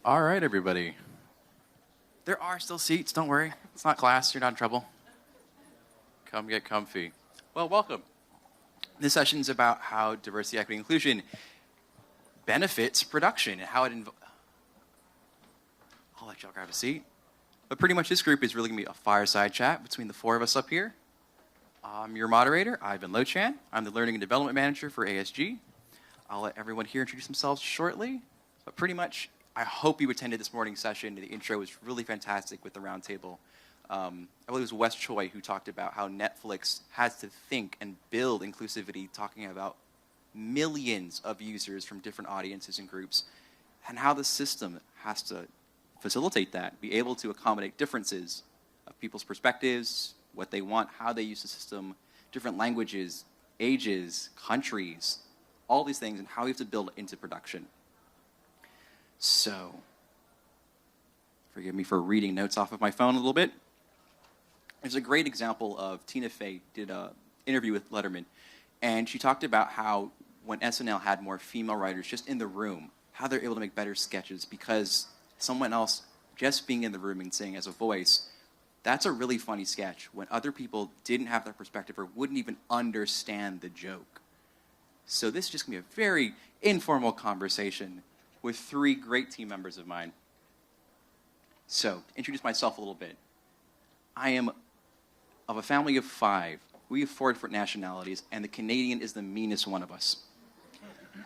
All right, everybody. There are still seats, don't worry. It's not class, you're not in trouble. Come get comfy. Well, welcome. This session is about how diversity, equity, inclusion benefits production and how it I'll let y'all grab a seat. But pretty much this group is really going to be a fireside chat between the four of us up here. I'm your moderator, Ivan Lochan. I'm the Learning and Development Manager for ASG. I'll let everyone here introduce themselves shortly. But pretty much, I hope you attended this morning's session. The intro was really fantastic with the roundtable. I believe it was Wes Choi who talked about how Netflix has to think and build inclusivity, talking about millions of users from different audiences and groups, and how the system has to facilitate that, be able to accommodate differences of people's perspectives, what they want, how they use the system, different languages, ages, countries, all these things, and how we have to build it into production. So, forgive me for reading notes off of my phone a little bit. There's a great example of Tina Fey did an interview with Letterman, and she talked about how when SNL had more female writers just in the room, how they're able to make better sketches because someone else just being in the room and saying as a voice, that's a really funny sketch when other people didn't have that perspective or wouldn't even understand the joke. So this is just going to be a very informal conversation with three great team members of mine. So, to introduce myself a little bit. I am of a family of 5. We have 4 different nationalities, and the Canadian is the meanest one of us.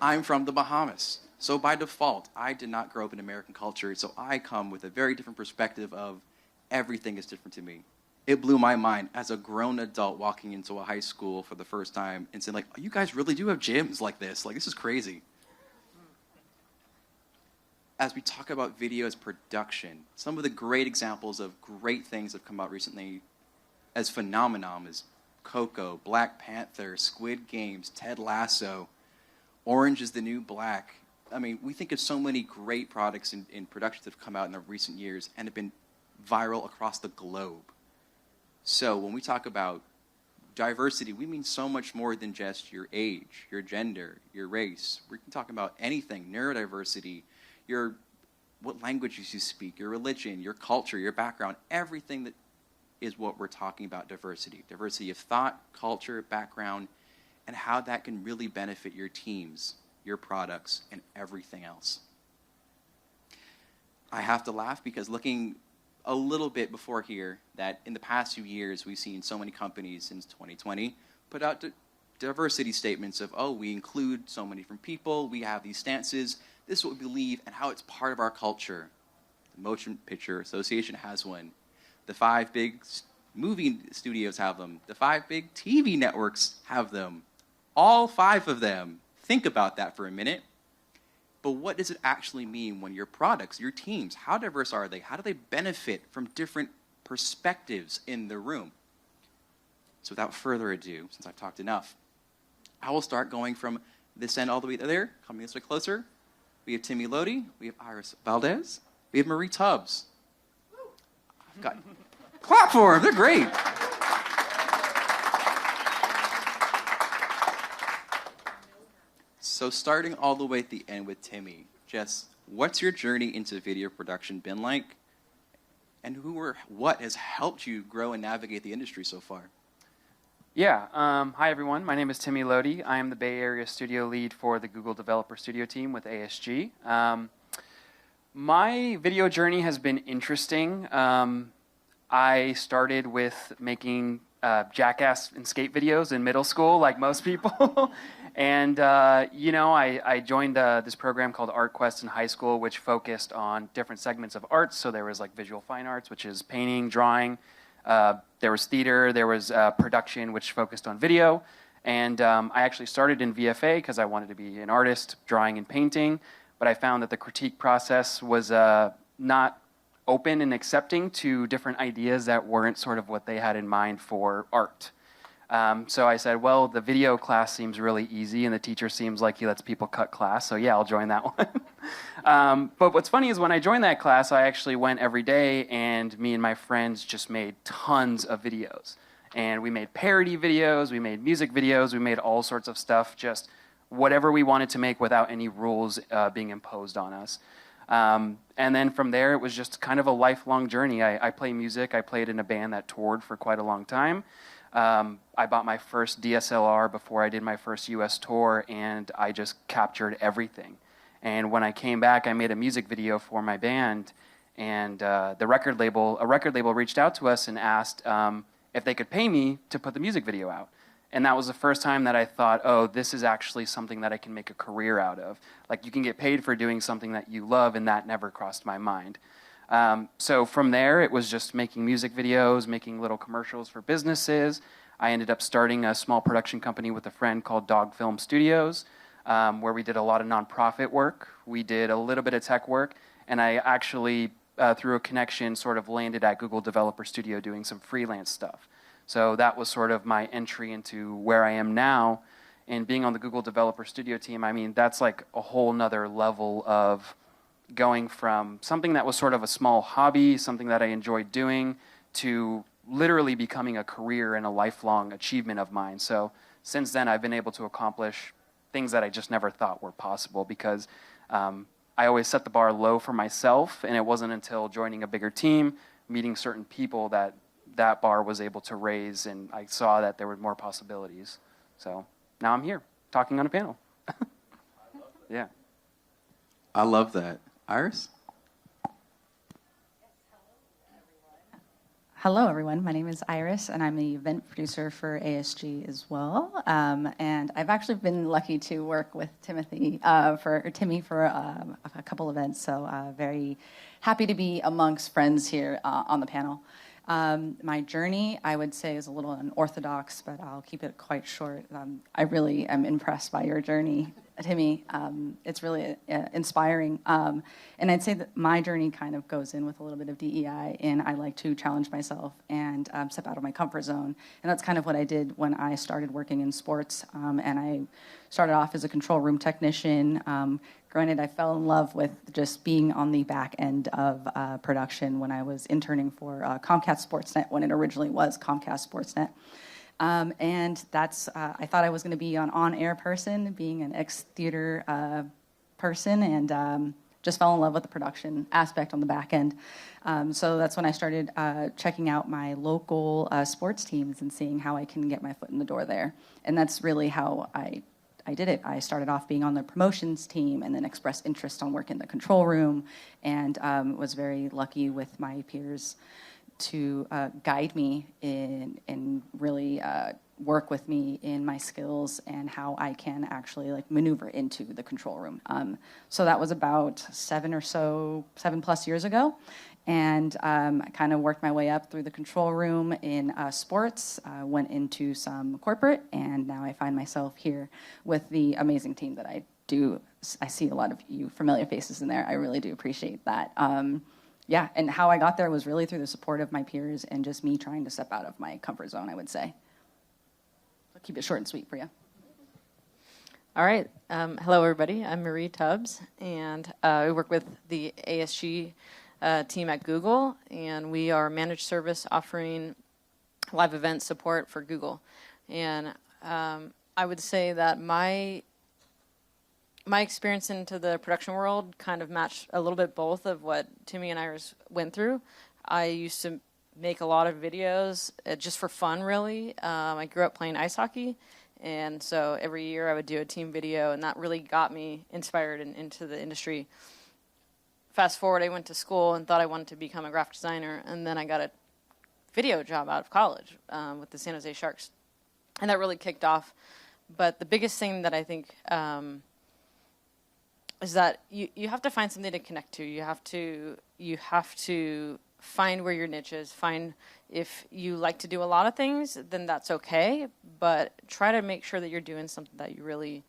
I'm from the Bahamas. So by default, I did not grow up in American culture, so I come with a very different perspective of everything is different to me. It blew my mind as a grown adult walking into a high school for the first time and saying, like, oh, you guys really do have gyms like this. Like, this is crazy. As we talk about video as production, some of the great examples of great things that have come out recently as phenomenon is Coco, Black Panther, Squid Games, Ted Lasso, Orange is the New Black. I mean, we think of so many great products in productions that have come out in the recent years and have been viral across the globe. So when we talk about diversity, we mean so much more than just your age, your gender, your race. We can talk about anything, neurodiversity, what languages you speak, your religion, your culture, your background, everything that is what we're talking about diversity. Diversity of thought, culture, background, and how that can really benefit your teams, your products, and everything else. I have to laugh because looking a little bit before here, that in the past few years, we've seen so many companies since 2020 put out diversity statements of, oh, we include so many different people, we have these stances, this is what we believe, and how it's part of our culture. The Motion Picture Association has one. The 5 big movie studios have them. The 5 big TV networks have them. All 5 of them. Think about that for a minute. But what does it actually mean when your products, your teams, how diverse are they? How do they benefit from different perspectives in the room? So without further ado, since I've talked enough, I will start going from this end all the way there, coming this way closer. We have Timmy Lodhi, we have Iris Valdez, we have Marie Tubbs. I've got clap for them, they're great. So starting all the way at the end with Timmy, Jess, what's your journey into video production been like? And who or what has helped you grow and navigate the industry so far? Yeah, hi everyone, my name is Timmy Lodhi. I am the Bay Area studio lead for the Google Developer Studio team with ASG. My video journey has been interesting. I started with making jackass and skate videos in middle school, like most people. And, you know, I joined this program called Art Quest in high school, which focused on different segments of arts. So there was like visual fine arts, which is painting, drawing. There was theater, there was production, which focused on video. And I actually started in VFA because I wanted to be an artist, drawing and painting. But I found that the critique process was not open and accepting to different ideas that weren't sort of what they had in mind for art. So I said, well, the video class seems really easy, and the teacher seems like he lets people cut class, so yeah, I'll join that one. But what's funny is when I joined that class, I actually went every day, and me and my friends just made tons of videos. And we made parody videos, we made music videos, we made all sorts of stuff, just whatever we wanted to make without any rules being imposed on us. And then from there, it was just kind of a lifelong journey. I play music. I played in a band that toured for quite a long time. I bought my first DSLR before I did my first US tour, and I just captured everything. And when I came back, I made a music video for my band, and a record label reached out to us and asked if they could pay me to put the music video out. And that was the first time that I thought, oh, this is actually something that I can make a career out of. Like, you can get paid for doing something that you love, and that never crossed my mind. So from there, it was just making music videos, making little commercials for businesses. I ended up starting a small production company with a friend called Dog Film Studios, where we did a lot of nonprofit work. We did a little bit of tech work, and I actually, through a connection, sort of landed at Google Developer Studio doing some freelance stuff. So that was sort of my entry into where I am now. And being on the Google Developer Studio team, I mean, that's like a whole nother level of going from something that was sort of a small hobby, something that I enjoyed doing, to literally becoming a career and a lifelong achievement of mine. So since then, I've been able to accomplish things that I just never thought were possible, because I always set the bar low for myself, and it wasn't until joining a bigger team, meeting certain people, that that bar was able to raise, and I saw that there were more possibilities. So now I'm here talking on a panel. Yeah. I love that. Iris? Hello, everyone. My name is Iris, and I'm the event producer for ASG as well. And I've actually been lucky to work with Timmy for a couple events, so very happy to be amongst friends here on the panel. My journey, I would say, is a little unorthodox, but I'll keep it quite short. I really am impressed by your journey, Timmy. It's really inspiring. And I'd say that my journey kind of goes in with a little bit of DEI, and I like to challenge myself and step out of my comfort zone. And that's kind of what I did when I started working in sports. And I started off as a control room technician. Granted, I fell in love with just being on the back end of production when I was interning for Comcast Sportsnet, when it originally was Comcast Sportsnet. And that's, I thought I was going to be an on-air person, being an ex-theater person, and just fell in love with the production aspect on the back end. So that's when I started checking out my local sports teams and seeing how I can get my foot in the door there. And that's really how I did it. I started off being on the promotions team and then expressed interest on work in the control room, and was very lucky with my peers to guide me and really work with me in my skills and how I can actually like maneuver into the control room. So that was about 7+ years ago. And I kind of worked my way up through the control room in sports, went into some corporate, and now I find myself here with the amazing team that I do. I see a lot of you familiar faces in there. I really do appreciate that. Yeah, and how I got there was really through the support of my peers and just me trying to step out of my comfort zone, I would say. I'll keep it short and sweet for you. All right. Hello, everybody. I'm Marie Tubbs, and I work with the ASG team at Google, and we are a managed service offering live event support for Google. And I would say that my experience into the production world kind of matched a little bit both of what Timmy and Iris went through. I used to make a lot of videos just for fun, really. I grew up playing ice hockey, and so every year I would do a team video, and that really got me inspired and into the industry. Fast forward, I went to school and thought I wanted to become a graphic designer, and then I got a video job out of college with the San Jose Sharks, and that really kicked off. But the biggest thing that I think is that you have to find something to connect to. You have to find where your niche is. Find if you like to do a lot of things, then that's okay, but try to make sure that you're doing something that you really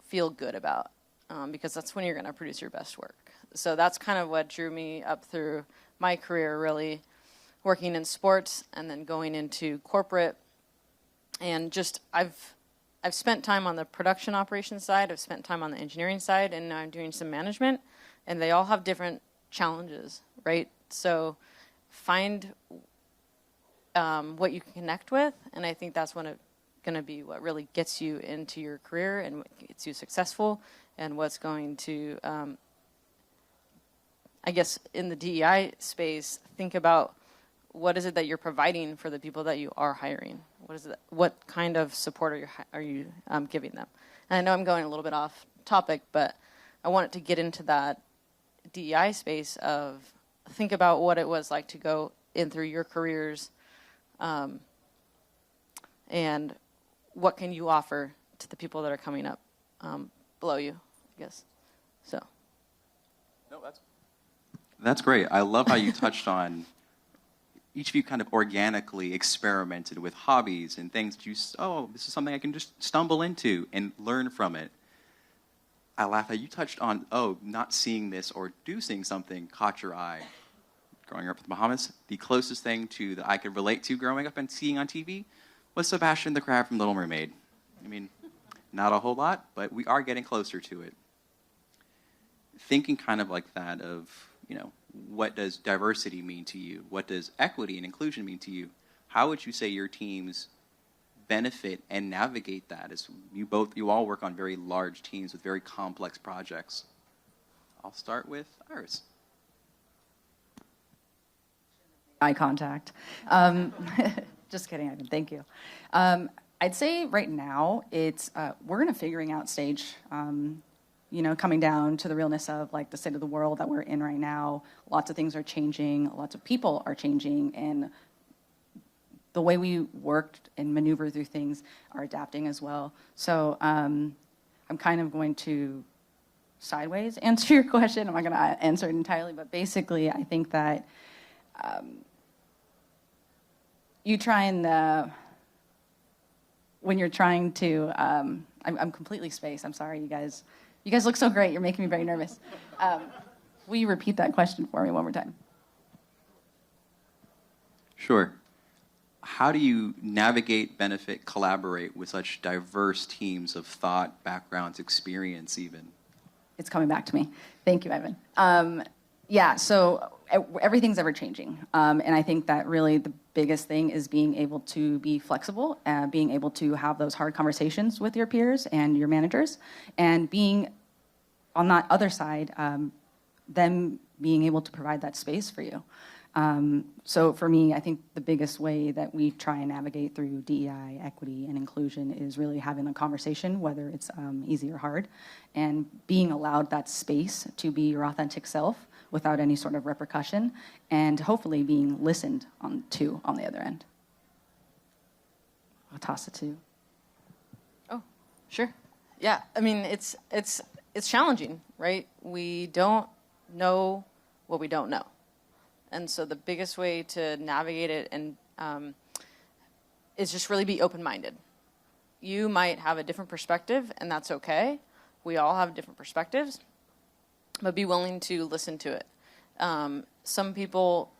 feel good about, because that's when you're going to produce your best work. So that's kind of what drew me up through my career, really working in sports and then going into corporate. And just I've spent time on the production operations side, I've spent time on the engineering side, and now I'm doing some management, and they all have different challenges, right? So find what you can connect with, and I think that's going to be what really gets you into your career and what gets you successful, and what's going to I guess in the DEI space, think about what is it that you're providing for the people that you are hiring? What kind of support are you giving them? And I know I'm going a little bit off topic, but I wanted to get into that DEI space of think about what it was like to go in through your careers, and what can you offer to the people that are coming up below you, I guess. So. No, that's great. I love how you touched on each of you kind of organically experimented with hobbies and things that this is something I can just stumble into and learn from it. I laugh how you touched on, not seeing this or seeing something caught your eye. Growing up in the Bahamas, the closest thing that I could relate to growing up and seeing on TV was Sebastian the Crab from Little Mermaid. I mean, not a whole lot, but we are getting closer to it. Thinking kind of like that of, what does diversity mean to you? What does equity and inclusion mean to you? How would you say your teams benefit and navigate that as you all work on very large teams with very complex projects? I'll start with Iris. Eye contact. Just kidding, Ivan. Thank you. I'd say right now we're in a figuring out stage. Coming down to the realness of like the state of the world that we're in right now. Lots of things are changing. Lots of people are changing, and the way we worked and maneuver through things are adapting as well. So I'm kind of going to sideways answer your question. I'm not going to answer it entirely, but basically, I think that you try and when you're trying to, I'm completely spaced. I'm sorry, you guys. You guys look so great. You're making me very nervous. Will you repeat that question for me one more time? Sure. How do you navigate, benefit, collaborate with such diverse teams of thought, backgrounds, experience even? It's coming back to me. Thank you, Ivan. So everything's ever changing. And I think that really the biggest thing is being able to be flexible, being able to have those hard conversations with your peers and your managers, and being on that other side, them being able to provide that space for you. So for me, I think the biggest way that we try and navigate through DEI, equity, and inclusion is really having a conversation, whether it's easy or hard, and being allowed that space to be your authentic self without any sort of repercussion, and hopefully being listened to on the other end. I'll toss it to you. Oh, sure. Yeah, I mean, it's challenging, right? We don't know what we don't know. And so the biggest way to navigate it and is just really be open-minded. You might have a different perspective, and that's okay. We all have different perspectives, but be willing to listen to it. Some people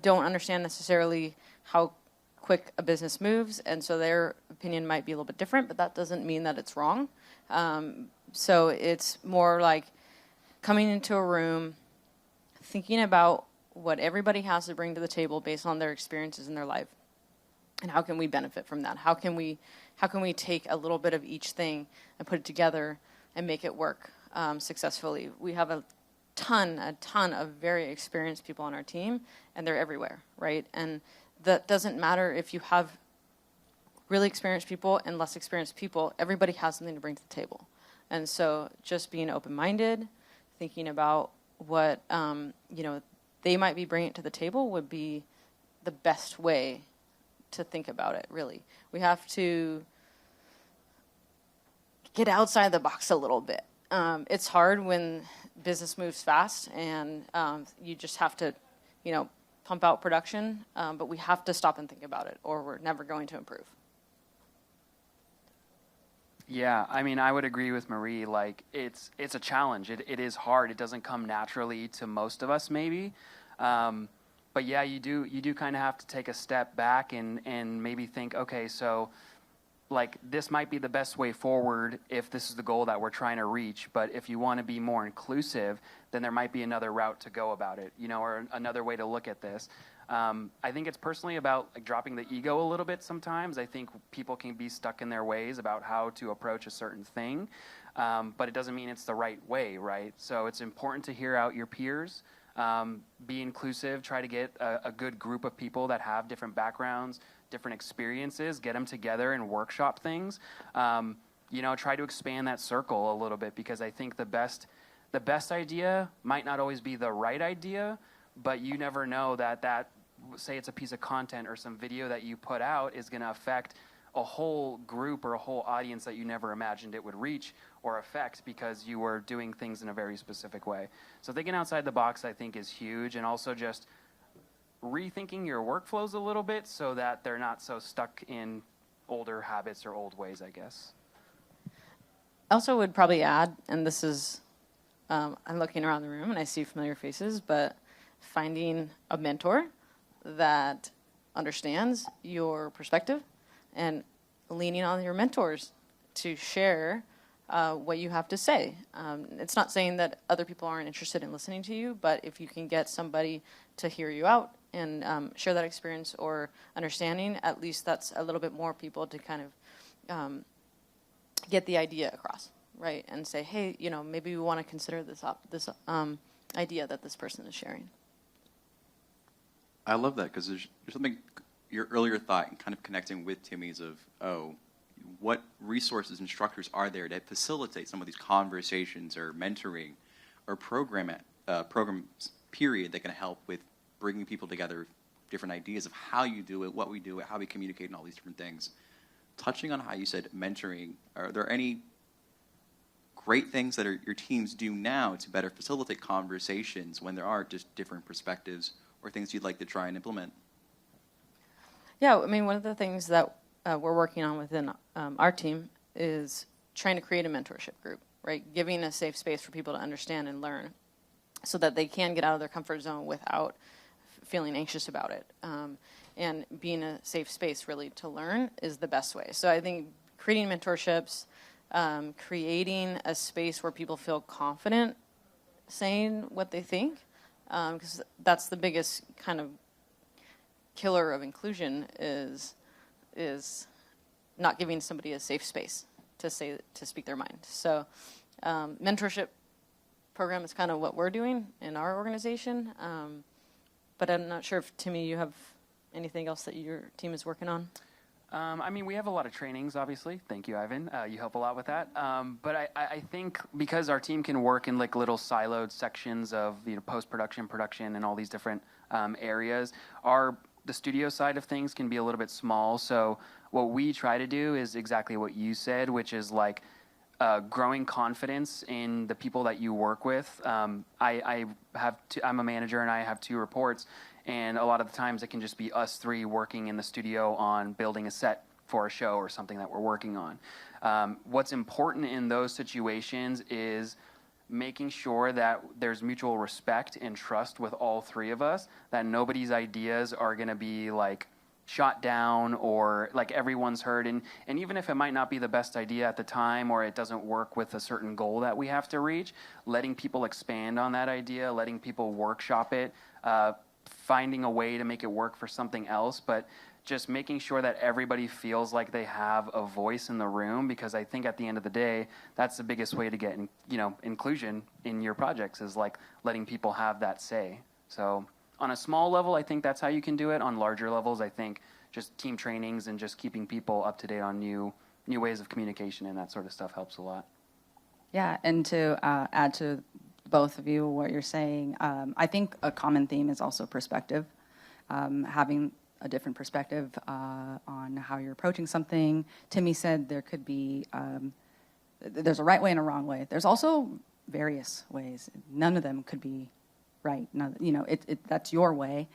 don't understand necessarily how quick a business moves, and so their opinion might be a little bit different, but that doesn't mean that it's wrong. So it's more like coming into a room, thinking about what everybody has to bring to the table based on their experiences in their life, and how can we benefit from that? How can we take a little bit of each thing and put it together and make it work successfully? We have a ton of very experienced people on our team, and they're everywhere, right? And that doesn't matter if you have really experienced people and less experienced people. Everybody has something to bring to the table, and so just being open-minded, thinking about what they might be bringing to the table would be the best way to think about it, really. We have to get outside the box a little bit. It's hard when business moves fast and you just have to, pump out production, but we have to stop and think about it or we're never going to improve. Yeah, I mean, I would agree with Marie. Like, it's a challenge. It is hard. It doesn't come naturally to most of us, maybe. But yeah, you do kind of have to take a step back and maybe think, okay, so like this might be the best way forward if this is the goal that we're trying to reach. But if you want to be more inclusive, then there might be another route to go about it, or another way to look at this. I think it's personally about like dropping the ego a little bit sometimes. I think people can be stuck in their ways about how to approach a certain thing, but it doesn't mean it's the right way, right? So it's important to hear out your peers, be inclusive, try to get a good group of people that have different backgrounds, different experiences, get them together and workshop things. Try to expand that circle a little bit, because I think the best idea might not always be the right idea, but you never know that say it's a piece of content or some video that you put out is going to affect a whole group or a whole audience that you never imagined it would reach or affect, because you were doing things in a very specific way. So thinking outside the box, I think, is huge, and also just rethinking your workflows a little bit so that they're not so stuck in older habits or old ways, I guess. I also would probably add, and this is, I'm looking around the room and I see familiar faces, but finding a mentor that understands your perspective and leaning on your mentors to share what you have to say. It's not saying that other people aren't interested in listening to you, but if you can get somebody to hear you out and share that experience or understanding, at least that's a little bit more people to kind of get the idea across, right? And say, hey, maybe we want to consider this idea that this person is sharing. I love that, because there's something, your earlier thought and kind of connecting with Timmy's of, what resources and structures are there to facilitate some of these conversations or mentoring or programs, period, that can help with bringing people together, different ideas of how you do it, what we do it, how we communicate, and all these different things. Touching on how you said mentoring, are there any great things that your teams do now to better facilitate conversations when there are just different perspectives, or things you'd like to try and implement? Yeah, I mean, one of the things that we're working on within our team is trying to create a mentorship group, right? Giving a safe space for people to understand and learn so that they can get out of their comfort zone without feeling anxious about it. And being a safe space really to learn is the best way. So I think creating mentorships, creating a space where people feel confident saying what they think, because that's the biggest kind of killer of inclusion is not giving somebody a safe space to speak their mind. So mentorship program is kind of what we're doing in our organization. But I'm not sure if, Timmy, you have anything else that your team is working on? We have a lot of trainings, obviously. Thank you, Ivan. You help a lot with that. But I think because our team can work in like little siloed sections of post-production, production, and all these different areas, the studio side of things can be a little bit small. So what we try to do is exactly what you said, which is like growing confidence in the people that you work with. I'm a manager and I have 2 reports. And a lot of the times it can just be us 3 working in the studio on building a set for a show or something that we're working on. What's important in those situations is making sure that there's mutual respect and trust with all 3 of us, that nobody's ideas are going to be like shot down or like everyone's heard. And even if it might not be the best idea at the time or it doesn't work with a certain goal that we have to reach, letting people expand on that idea, letting people workshop it, finding a way to make it work for something else, but just making sure that everybody feels like they have a voice in the room, because I think at the end of the day, that's the biggest way to get inclusion in your projects, is like letting people have that say. So on a small level, I think that's how you can do it. On larger levels, I think just team trainings and just keeping people up to date on new ways of communication and that sort of stuff helps a lot. Yeah, and to add to both of you what you're saying, I think a common theme is also perspective. Having a different perspective on how you're approaching something. Timmy said there could be, there's a right way and a wrong way. There's also various ways. None of them could be right. That's your way.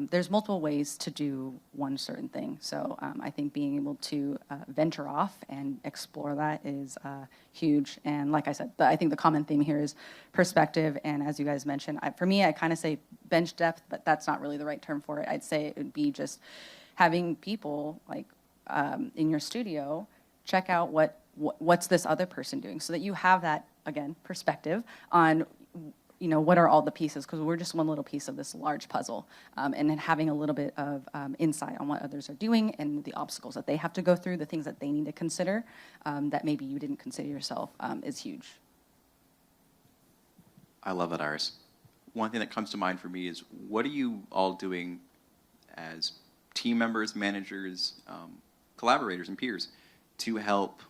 There's multiple ways to do one certain thing. So I think being able to venture off and explore that is huge. And like I said, I think the common theme here is perspective. And as you guys mentioned, for me, I kind of say bench depth, but that's not really the right term for it. I'd say it would be just having people like in your studio check out what's this other person doing, so that you have that, again, perspective on what are all the pieces? Because we're just one little piece of this large puzzle. And then having a little bit of insight on what others are doing and the obstacles that they have to go through, the things that they need to consider that maybe you didn't consider yourself is huge. I love that, Iris. One thing that comes to mind for me is, what are you all doing as team members, managers, collaborators, and peers to help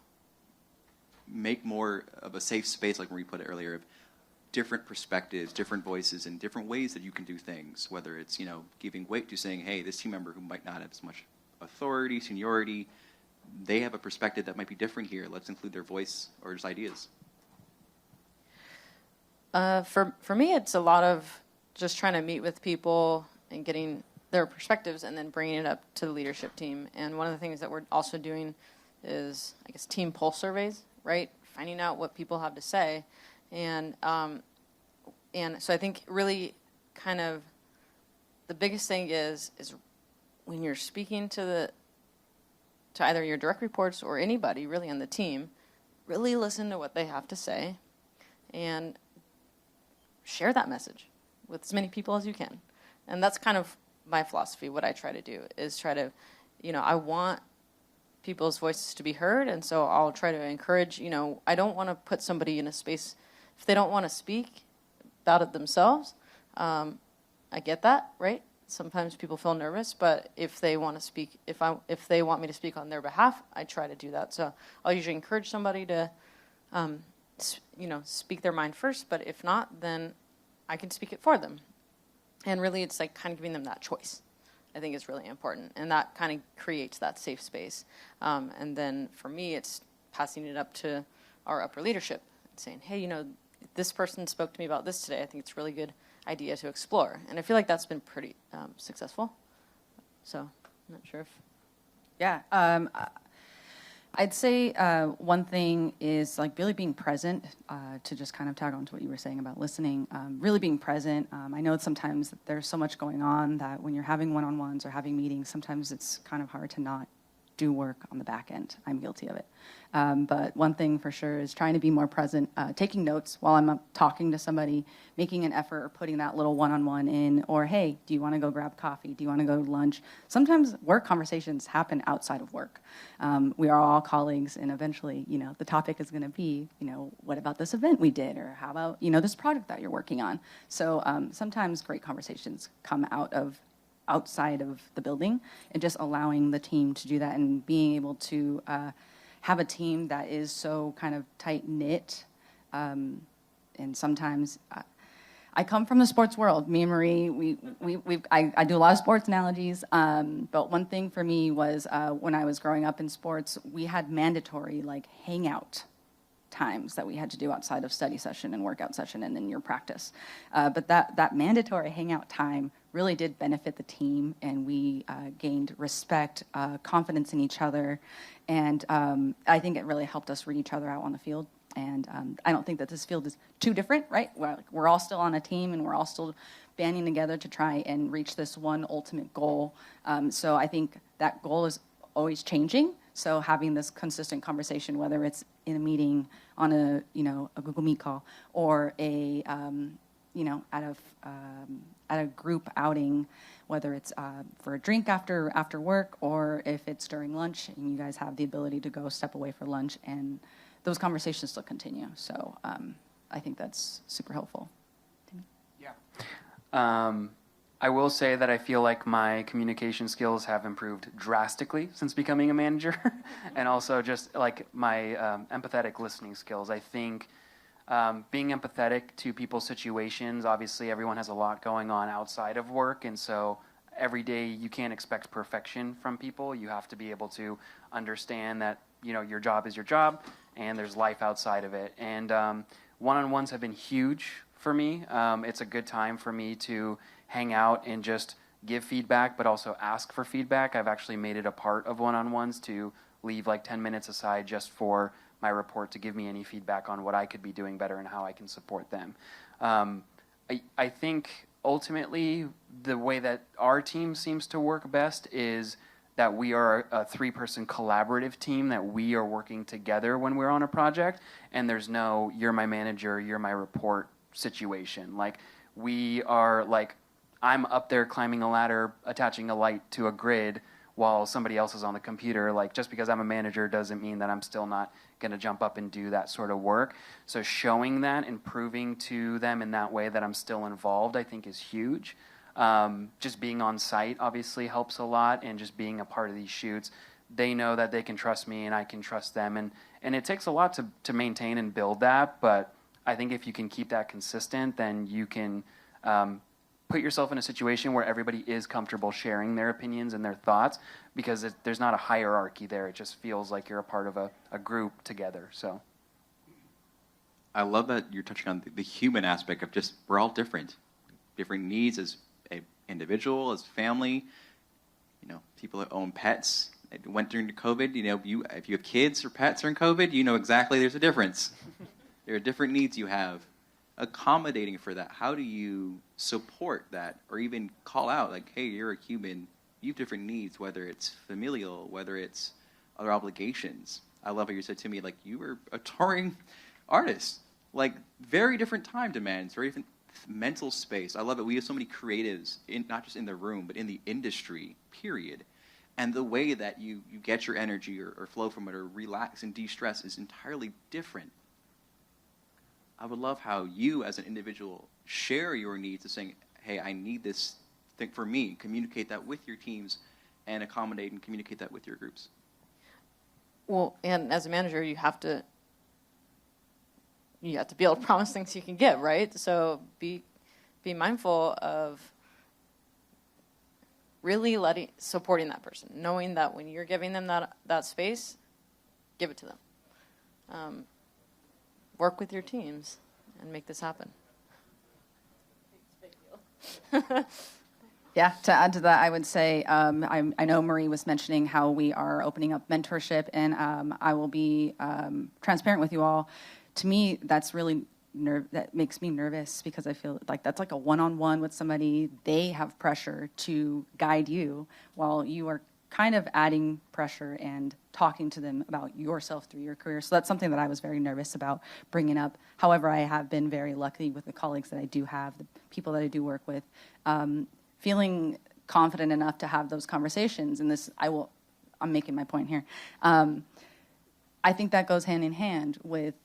make more of a safe space, like Marie put it earlier, of different perspectives, different voices, and different ways that you can do things, whether it's, giving weight to saying, hey, this team member who might not have as much authority, seniority, they have a perspective that might be different here. Let's include their voice or just ideas. For me, it's a lot of just trying to meet with people and getting their perspectives and then bringing it up to the leadership team. And one of the things that we're also doing is, I guess, team pulse surveys, right? Finding out what people have to say. And so I think really kind of the biggest thing is when you're speaking to either your direct reports or anybody really on the team, really listen to what they have to say and share that message with as many people as you can. And that's kind of my philosophy. What I try to do is try to, I want people's voices to be heard, and so I'll try to encourage, I don't want to put somebody in a space, if they don't want to speak about it themselves, I get that, right? Sometimes people feel nervous, but if they want to speak, if they want me to speak on their behalf, I try to do that. So I'll usually encourage somebody to speak their mind first, but if not, then I can speak it for them. And really, it's like kind of giving them that choice, I think is really important. And that kind of creates that safe space. And then for me, it's passing it up to our upper leadership and saying, hey, this person spoke to me about this today. I think it's a really good idea to explore. And I feel like that's been pretty successful. So I'm not sure if... Yeah. I'd say one thing is like really being present, to just kind of tag on to what you were saying about listening, really being present. I know sometimes that there's so much going on that when you're having one-on-ones or having meetings, sometimes it's kind of hard to not do work on the back end. I'm guilty of it. But one thing for sure is trying to be more present, taking notes while I'm talking to somebody, making an effort or putting that little one-on-one in, or, hey, do you want to go grab coffee? Do you want to go to lunch? Sometimes work conversations happen outside of work. We are all colleagues, and eventually, the topic is going to be, what about this event we did? Or how about, this project that you're working on? So sometimes great conversations come outside of the building, and just allowing the team to do that and being able to have a team that is so kind of tight-knit. And sometimes I come from the sports world. Me and Marie, I do a lot of sports analogies, but one thing for me was when I was growing up in sports, we had mandatory hangout times that we had to do outside of study session and workout session and then your practice. But that mandatory hangout time really did benefit the team, and we gained respect, confidence in each other, and I think it really helped us read each other out on the field. And I don't think that this field is too different, right? We're all still on a team, and we're all still banding together to try and reach this one ultimate goal. So I think that goal is always changing. So having this consistent conversation, whether it's in a meeting, on a Google Meet call, or at a group outing, whether it's for a drink after work, or if it's during lunch and you guys have the ability to go step away for lunch, and those conversations still continue. So I think that's super helpful. Timmy? Yeah. I will say that I feel like my communication skills have improved drastically since becoming a manager, and also just like my empathetic listening skills. I think being empathetic to people's situations, obviously everyone has a lot going on outside of work, and so every day you can't expect perfection from people. You have to be able to understand that your job is your job, and there's life outside of it. And one-on-ones have been huge for me. It's a good time for me to hang out and just give feedback, but also ask for feedback. I've actually made it a part of one-on-ones to leave 10 minutes aside just for my report to give me any feedback on what I could be doing better and how I can support them. I think ultimately the way that our team seems to work best is that we are a 3-person collaborative team, that we are working together when we're on a project, and there's no, you're my manager, you're my report situation. Like, we are, like, I'm up there climbing a ladder, attaching a light to a grid while somebody else is on the computer. Like, just because I'm a manager doesn't mean that I'm still not going to jump up and do that sort of work. So showing that and proving to them in that way that I'm still involved, I think, is huge. Just being on site obviously helps a lot, and just being a part of these shoots, they know that they can trust me and I can trust them. And it takes a lot to maintain and build that, but I think if you can keep that consistent, then you can put yourself in a situation where everybody is comfortable sharing their opinions and their thoughts, because there's not a hierarchy there. It just feels like you're a part of a group together. So I love that you're touching on the human aspect of just, we're all different needs as an individual, as family. You know, people that own pets. It went during the COVID. You know, if you have kids or pets during COVID, you know exactly there's a difference. There are different needs you have. Accommodating for that, how do you support that, or even call out, like, hey, you're a human, you have different needs, whether it's familial, whether it's other obligations. I love how you said to me, like, you were a touring artist, like, very different time demands, very different mental space. I love it. We have so many creatives, not just in the room, but in the industry, period. And the way that you get your energy or flow from it or relax and de-stress is entirely different. I would love how you as an individual share your needs of saying, hey, I need this thing for me. Communicate that with your teams and accommodate and communicate that with your groups. Well, and as a manager, you have to be able to promise things you can give, right? So be mindful of really supporting that person, knowing that when you're giving them that space, give it to them. Work with your teams and make this happen. Yeah, to add to that, I would say I know Marie was mentioning how we are opening up mentorship, and I will be transparent with you all. To me, that's really that makes me nervous, because I feel like that's like a one-on-one with somebody. They have pressure to guide you while you are kind of adding pressure and talking to them about yourself through your career. So that's something that I was very nervous about bringing up. However, I have been very lucky with the colleagues that I do have, the people that I do work with, feeling confident enough to have those conversations. And I'm making my point here. I think that goes hand in hand with,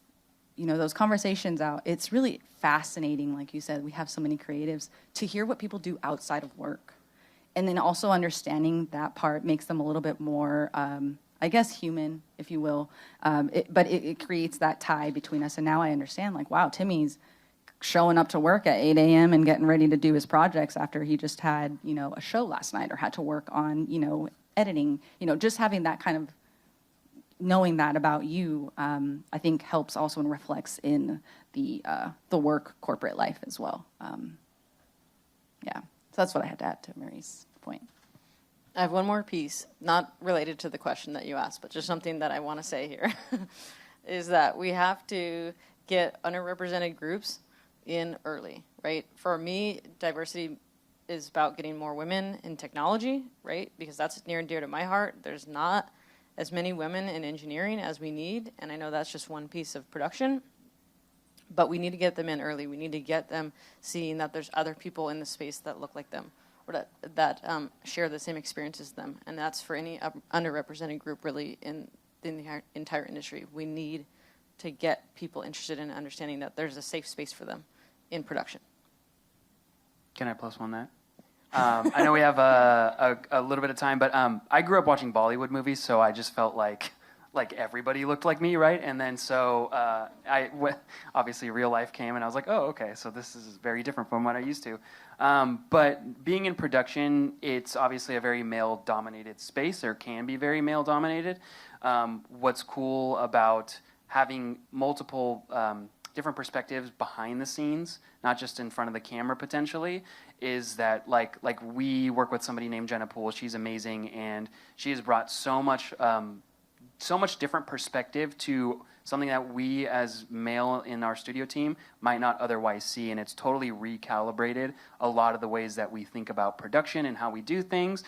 those conversations out. It's really fascinating, like you said, we have so many creatives, to hear what people do outside of work. And then also understanding that part makes them a little bit more, I guess, human, if you will. But it creates that tie between us. And now I understand, like, wow, Timmy's showing up to work at 8 a.m. and getting ready to do his projects after he just had, a show last night, or had to work on, editing. Just having that kind of, knowing that about you, I think helps also and reflects in the work corporate life as well. Yeah. So that's what I had to add to Marie's point. I have one more piece, not related to the question that you asked, but just something that I want to say here, is that we have to get underrepresented groups in early, right? For me, diversity is about getting more women in technology, right? Because that's near and dear to my heart. There's not as many women in engineering as we need, and I know that's just one piece of production. But we need to get them in early. We need to get them seeing that there's other people in the space that look like them, or that share the same experiences as them. And that's for any underrepresented group, really, in the entire industry. We need to get people interested in understanding that there's a safe space for them in production. Can I plus one that? I know we have a little bit of time, but I grew up watching Bollywood movies, so I just felt like everybody looked like me, right? And then so obviously real life came, and I was like, oh, okay, so this is very different from what I used to. But being in production, it's obviously a very male-dominated space, or can be very male-dominated. What's cool about having multiple different perspectives behind the scenes, not just in front of the camera potentially, is that like we work with somebody named Jenna Poole. She's amazing, and she has brought so much different perspective to something that we as male in our studio team might not otherwise see, and it's totally recalibrated a lot of the ways that we think about production and how we do things.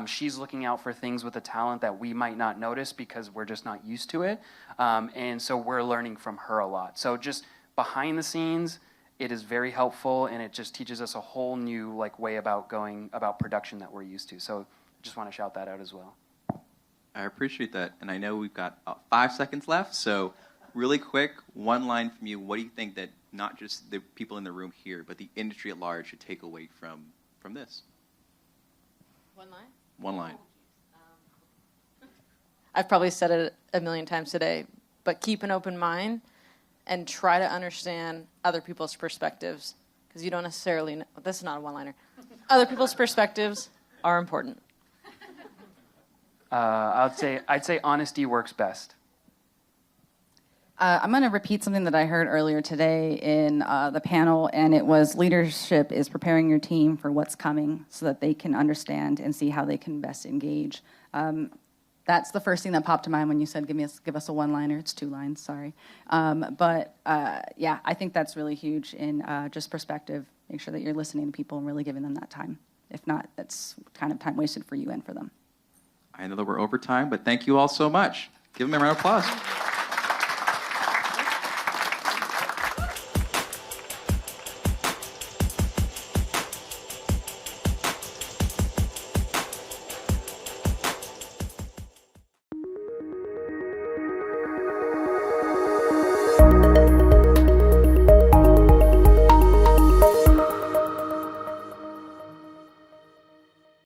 She's looking out for things with a talent that we might not notice because we're just not used to it, and so we're learning from her a lot. So just behind the scenes, it is very helpful, and it just teaches us a whole new like way about going about production that we're used to. So just want to shout that out as well. I appreciate that, and I know we've got 5 seconds left, so really quick, one line from you. What do you think that not just the people in the room here, but the industry at large should take away from this? One line? One line. I've probably said it a million times today, but keep an open mind and try to understand other people's perspectives, because you don't necessarily know. This is not a one-liner. Other people's perspectives are important. I'd say honesty works best. I'm going to repeat something that I heard earlier today in the panel, and it was leadership is preparing your team for what's coming so that they can understand and see how they can best engage. That's the first thing that popped to mind when you said, give us a one-liner. It's 2 lines, sorry. Yeah, I think that's really huge in just perspective. Make sure that you're listening to people and really giving them that time. If not, that's kind of time wasted for you and for them. I know that we're over time, but thank you all so much. Give them a round of applause.